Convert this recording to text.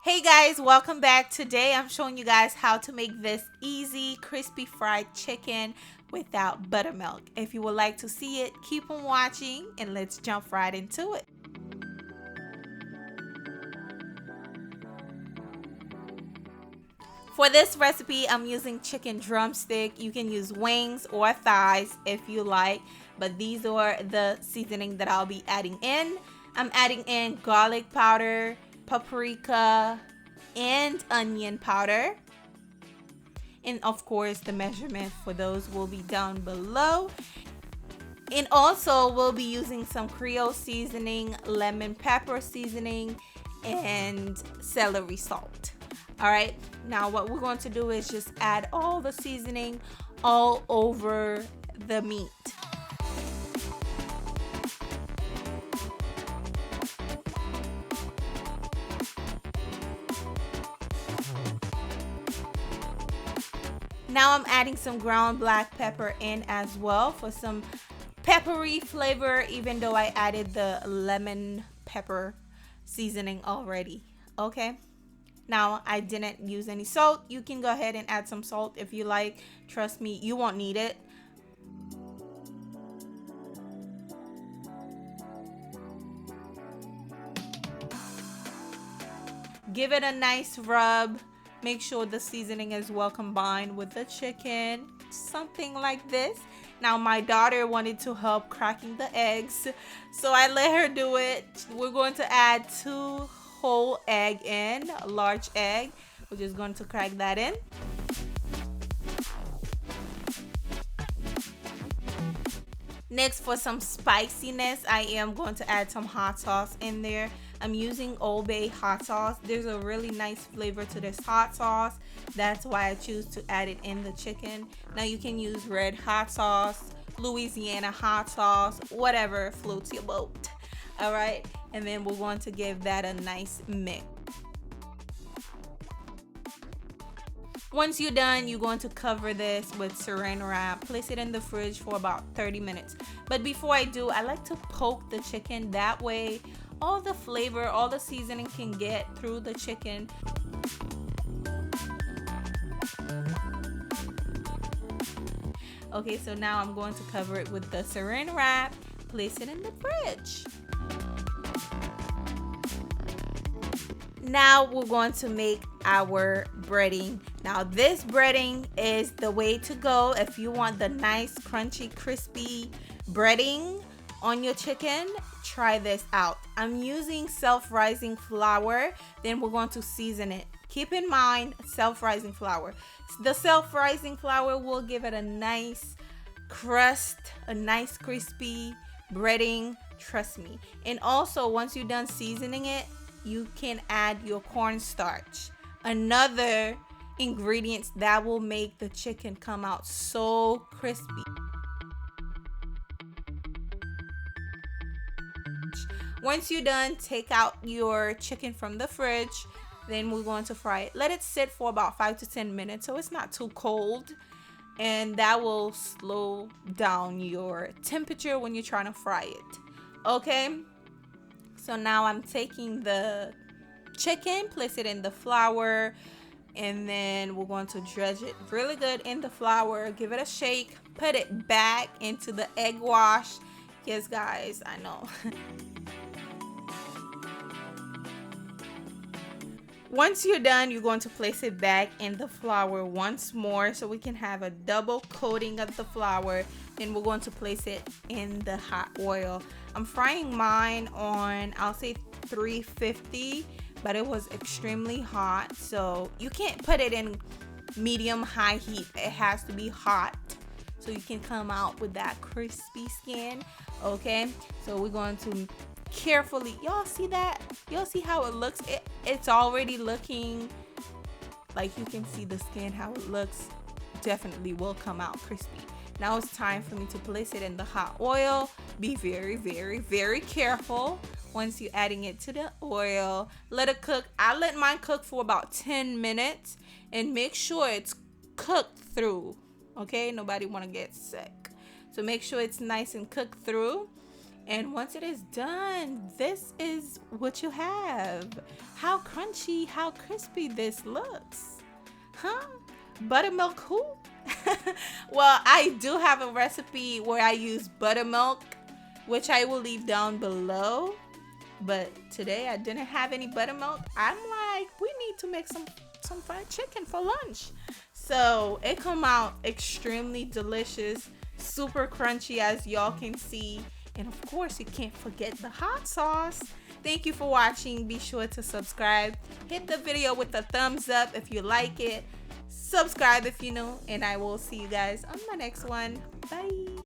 Hey guys, welcome back. Today I'm showing you guys how to make this easy crispy fried chicken without buttermilk. If you would like to see it, keep on watching and let's jump right into it. For this recipe, I'm using chicken drumstick. You can use wings or thighs if you like, but these are the seasoning that I'll be adding in. I'm adding in garlic powder, paprika, and onion powder. And of course, the measurement for those will be down below. And also, we'll be using some creole seasoning, lemon pepper seasoning, and celery salt. All right, now what we're going to do is just add all the seasoning all over the meat. Now I'm adding some ground black pepper in as well for some peppery flavor, even though I added the lemon pepper seasoning already. Okay. Now I didn't use any salt. You can go ahead and add some salt if you like. Trust me, you won't need it. Give it a nice rub. Make sure the seasoning is well combined with the chicken. Something like this. Now my daughter wanted to help cracking the eggs, so I let her do it. We're going to add 2 whole egg in, a large egg. We're just going to crack that in. Next, for some spiciness, I am going to add some hot sauce in there. I'm using Old Bay hot sauce. There's a really nice flavor to this hot sauce. That's why I choose to add it in the chicken. Now you can use red hot sauce, Louisiana hot sauce, whatever floats your boat. All right, and then we're going to give that a nice mix. Once you're done, you're going to cover this with saran wrap. Place it in the fridge for about 30 minutes. But before I do, I like to poke the chicken. That way, all the flavor, all the seasoning can get through the chicken. Okay, so now I'm going to cover it with the saran wrap. Place it in the fridge. Now we're going to make our breading. Now this breading is the way to go if you want the nice crunchy crispy breading on your chicken. Try this out. I'm using self-rising flour. Then we're going to season it. Keep in mind, self-rising flour. The self-rising flour will give it a nice crust, a nice crispy breading, trust me. And also, once you're done seasoning it, you can add your cornstarch, another ingredient that will make the chicken come out so crispy. Once you're done, take out your chicken from the fridge. Then we're going to fry it. Let it sit for about 5 to 10 minutes so it's not too cold, and that will slow down your temperature when you're trying to fry it. Okay, so now I'm taking the chicken, place it in the flour, and then we're going to dredge it really good in the flour. Give it a shake. Put it back into the egg wash. Yes, guys, I know. Once you're done, you're going to place it back in the flour once more so we can have a double coating of the flour. Then we're going to place it in the hot oil. I'm frying mine on, I'll say 350, but it was extremely hot. So you can't put it in medium high heat. It has to be hot so you can come out with that crispy skin. Okay, so we're going to carefully, y'all see that? Y'all see how it looks? It's already looking like, you can see the skin, how it looks. Definitely will come out crispy. Now it's time for me to place it in the hot oil. Be very, very, very careful once you're adding it to the oil. Let it cook. I let mine cook for about 10 minutes and make sure it's cooked through. Okay, nobody want to get sick. So make sure it's nice and cooked through. And once it is done, this is what you have. How crunchy, how crispy this looks. Huh? Buttermilk who? Well, I do have a recipe where I use buttermilk, which I will leave down below. But today I didn't have any buttermilk. I'm like, we need to make some fried chicken for lunch. So it come out extremely delicious, super crunchy as y'all can see. And of course, you can't forget the hot sauce. Thank you for watching. Be sure to subscribe. Hit the video with a thumbs up if you like it. Subscribe if you new. And I will see you guys on the next one. Bye.